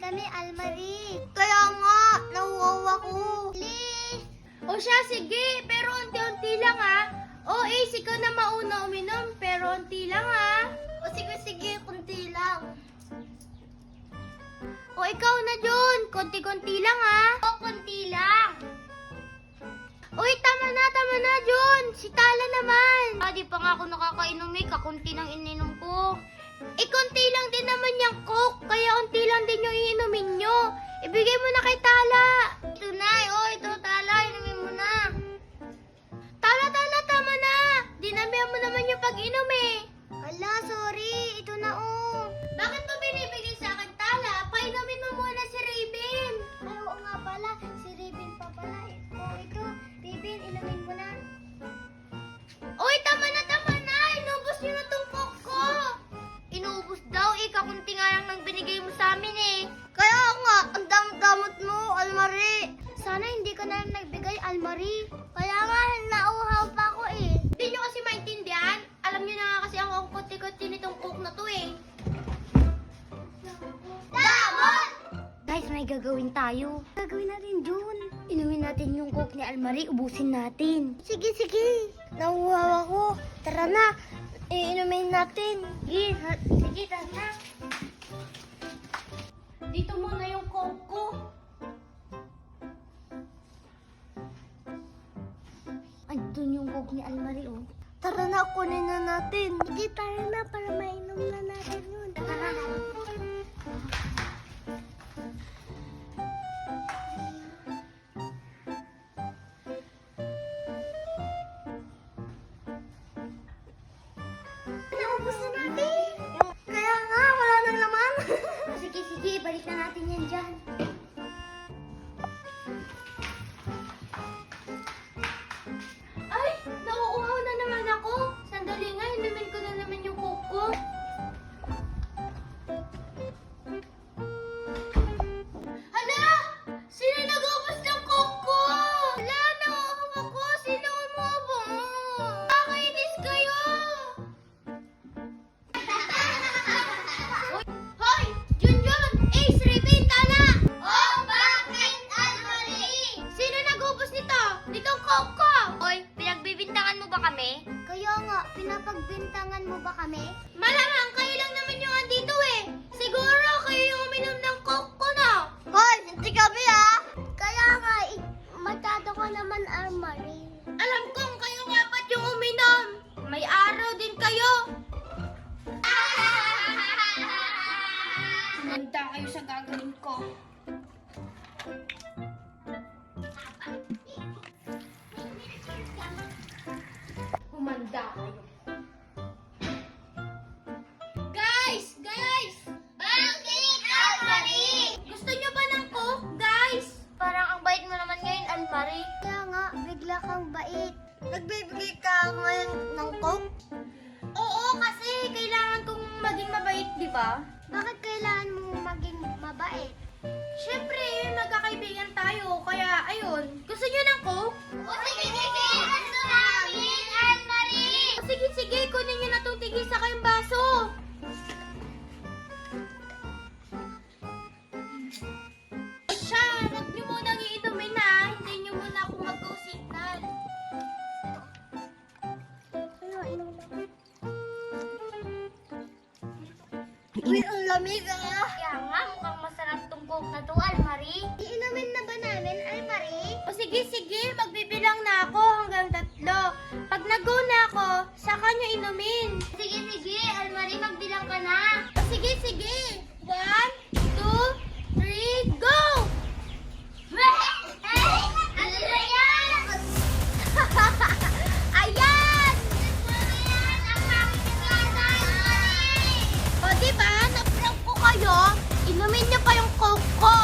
kami, Almarie. Kaya nga, nauwaw ako. Please. O siya, sige, pero unti-unti lang O Ace, ikaw na mauna uminom, pero unti lang O sige, kunti lang. O ikaw na Jun, konti-konti lang O, kunti lang. Uy, tama na Jun, si Tala naman. Di pa nga ako nakakainom kakunti lang ininom ko. Konti lang din naman yung Coke, kaya unti lang din yung iinumin nyo. Ibigay mo na kay Tala. Ito na, ito Tala, inumin mo na. Tala, tama na. Dinamihan mo naman yung pag-inom Hala, sorry. Ito na, Bakit mo binibigay sa akin, Tala? Painumin mo muna si Raven. Ay, oo nga pala. Si Raven pa pala. Ito. Raven, inumin mo na. Uy, tama na. Inubos nyo na tong Coke ko. Inubos daw kakunti nga lang nang binigay mo sa amin Kaya nga, ang damot mo, Almarie. Sana hindi ka na lang nagbigay, Almarie. Kaya nga, nauhaw pa ako Hindi nyo kasi maintindihan. Alam nyo na nga kasi ang kuti-kuti nitong Coke na to Damot! Guys, may gagawin tayo. Gagawin natin, Jun. Inumin natin yung Coke ni Almarie, ubusin natin. Sige. Nauhaw ako. Tara na. Iinumin natin. Sige, tara na. Dito muna yung Coke ko. Andun yung Coke ni Almarie, Tara na, kunin na natin. Sige, tara na para mainom na natin yun. Tara. Naubos na natin. Kaya nga, wala na naman. Sige, balik na natin yan dyan. Ay, nauuhaw na naman ako. Sandali nga, inumin ko na naman yung Coke ko. Hala! Sino nag-ubos ng Coke ko? Hala, nauuhaw ako. Sino umubo? Nakakainis kayo! Hoy! Junjun! Ace, Raven, Tala! Oh, bakit, Almarie? Sino nag-ubos nito? Nitong Coke ko! Hoy, pinagbibintangan mo ba kami? Kaya nga, pinapagbintangan mo ba kami? Malamang kayo lang naman yung andito Siguro kayo yung uminom ng Coke ko na. Hoy, hindi kami Kaya nga, matado ko naman, Almarie. Alam kong kayo nga ba't yung uminom. May araw din kayo. Manda kayo sa gagawin ko. Humanda kayo. Guys! Bakit, Almarie? Gusto nyo ba ng Coke, guys? Parang ang bait mo naman ngayon, Almarie. Kaya nga, bigla kang bait. Nagbibigay ka ngayon ng Coke? Oo, kasi kailangan kong maging mabait, di ba? Bakit kailangan mo maging mabait? Siyempre, magkakaibigan tayo, kaya ayun. Gusto nyo ng Coke? O sige, gusto namin, Almarie! Sige, kunin nyo na itong tigisa kayong baso. Siya, wag nyo munang iinumin hindi nyo muna ako mag-go signal. Uy, ang lamig Kaya nga, mukhang masarap tong Coke na to, Almarie. Iinumin na ba namin, Almarie? O sige, magbibilang na ako hanggang 3. Pag nag-go na ako, saka nyo inumin. Sige, Almarie, magbilang ka na. O sige. 1, 2, 3, go! Ano ba yan? Ayan! Ang makikita, Almarie! O diba, na-prank ko kayo? Inumin nyo pa yung Coke ko.